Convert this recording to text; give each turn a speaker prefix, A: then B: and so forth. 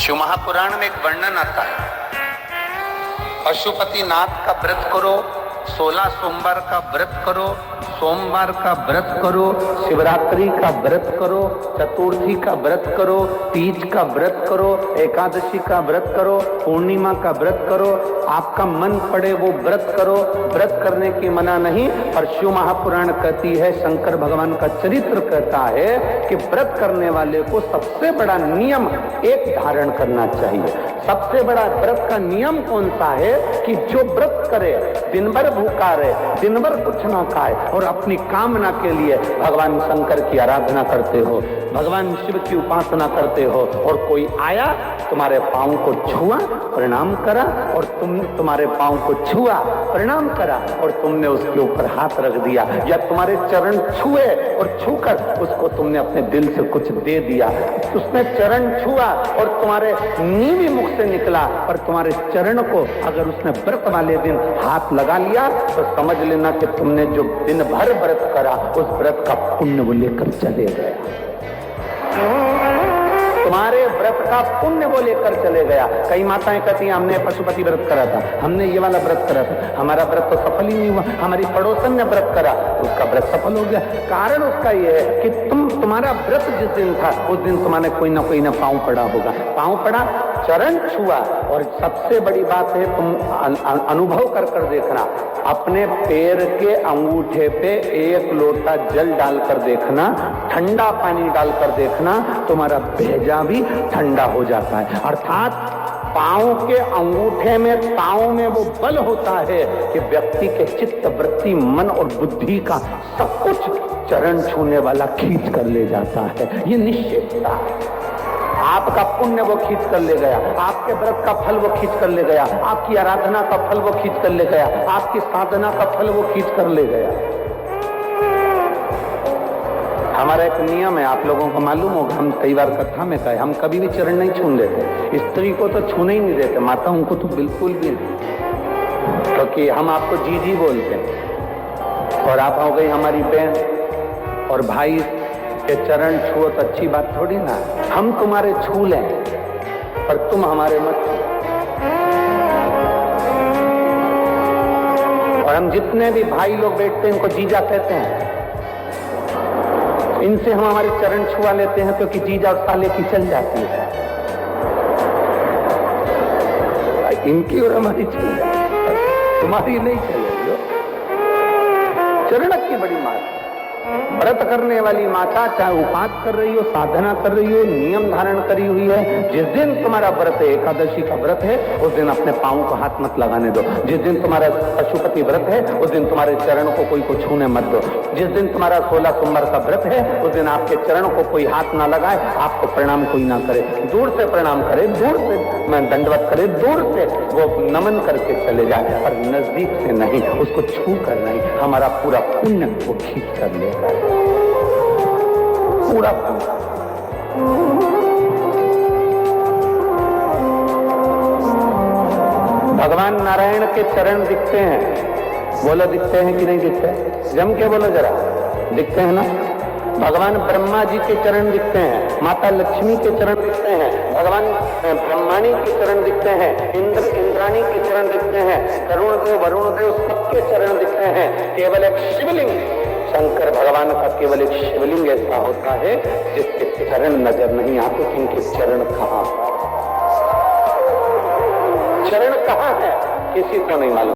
A: शिव महापुराण में एक वर्णन आता है, पशुपतिनाथ का व्रत करो, 16 सोमवार का व्रत करो, सोमवार का व्रत करो, शिवरात्रि का व्रत करो, चतुर्थी का व्रत करो, तीज का व्रत करो, एकादशी का व्रत करो, पूर्णिमा का व्रत करो, आपका मन पड़े वो व्रत करो। व्रत करने की मना नहीं, पर शिव महापुराण कहती है, शंकर भगवान का चरित्र कहता है कि व्रत करने वाले को सबसे बड़ा नियम एक धारण करना चाहिए। सबसे बड़ा व्रत का नियम कौन सा है कि जो व्रत करे, दिन भर भूखा रहे, दिन भर कुछ ना खाए और अपनी कामना के लिए भगवान शंकर की आराधना करते हो, भगवान शिव की उपासना करते हो, और कोई आया तुम्हारे पांव को छुआ, प्रणाम करा, और तुम्हारे पांव को छुआ, प्रणाम करा, और तुमने उसके ऊपर हाथ रख दिया, या तुम्हारे चरण छुए और छूकर उसको तुमने अपने दिल से कुछ दे दिया, उसने चरण छुआ और तुम्हारे नीवी मुख से निकला, पर तुम्हारे चरण को अगर उसने व्रत वाले दिन हाथ लगा लिया तो समझ लेना कि तुमने जो दिन भर व्रत करा उस व्रत का पुण्य वो लेकर चले गया, तुम्हारे व्रत का पुण्य वो लेकर चले गया। कई माताएं कहती हैं हमने पशुपति व्रत करा था, हमने ये वाला व्रत करा था, हमारा व्रत तो सफल ही नहीं हुआ, हमारी पड़ोसन ने व्रत करा, उसका व्रत सफल हो गया। कारण उसका ये है कि तुम्हारा व्रत जिस दिन था उस दिन तुम्हारे कोई ना पांव पड़ा होगा, पांव पड़ा, चरण छुआ, और सबसे बड़ी बात है तुम अनुभव कर देखना, अपने पैर के अंगूठे पे एक लोटा जल डालकर देखना, ठंडा पानी डालकर देखना, तुम्हारा भेजा भी ठंडा हो जाता है। अर्थात पांव के अंगूठे में, पांव में वो बल होता है कि व्यक्ति के चित्त, वृत्ति, मन और बुद्धि का सब कुछ चरण छूने वाला खींच कर ले जाता है। ये निश्चितता है। आपका पुण्य वो खींच कर ले गया, आपके व्रत का फल वो खींच कर ले गया, आपकी आराधना का फल वो खींच कर ले गया, आपकी साधना का फल वो खींच कर ले गया। हमारा एक नियम है, आप लोगों को मालूम होगा, हम कई बार कथा में कहे, हम कभी भी चरण नहीं छूने देते, स्त्री को तो छूने ही नहीं देते, माताओं को तो बिल्कुल भी नहीं, क्योंकि हम आपको जी बोलते हैं, और आप हो गई हमारी बहन और भाई के चरण छुओ तो अच्छी बात थोड़ी ना। हम तुम्हारे छू लें पर तुम हमारे मत छू। और हम जितने भी भाई लोग बैठते हैं इनको जीजा कहते हैं, इनसे हम हमारे चरण छुआ लेते हैं क्योंकि जीजा और साले की चल जाती है, इनकी और हमारी चल जाती है, तुम्हारी नहीं चलेगी। चरण की बड़ी मात, व्रत करने वाली माता चाहे उपास कर रही हो, साधना कर रही हो, नियम धारण करी हुई है, जिस दिन तुम्हारा व्रत है, एकादशी का व्रत है, उस दिन अपने पांव को हाथ मत लगाने दो। जिस दिन तुम्हारा पशुपति व्रत है उस दिन तुम्हारे चरण को कोई को छूने मत दो। जिस दिन तुम्हारा 16 सोमवार का व्रत है उस दिन आपके चरण को कोई हाथ ना लगाए, आपको प्रणाम कोई ना करे, दूर से प्रणाम करे, दूर से दंडवत करे, दूर से वो नमन करके चले जाए, और नजदीक से नहीं, उसको छू कर नहीं। हमारा पूरा पुण्य वो खींच कर ले पूरा। भगवान नारायण के चरण दिखते हैं, बोलो दिखते हैं कि नहीं दिखते? जम के बोलो जरा, दिखते हैं ना। भगवान ब्रह्मा जी के चरण दिखते हैं, माता लक्ष्मी के चरण दिखते हैं, भगवान ब्रह्माणी के चरण दिखते हैं, इंद्र इंद्राणी के चरण दिखते हैं, करुण देव वरुण देव सबके चरण दिखते हैं। केवल एक शिवलिंग, शंकर भगवान का केवल एक शिवलिंग ऐसा होता है जिसके चरण नजर नहीं आते, इनके चरण कहाँ, चरण कहाँ है किसी को नहीं मालूम।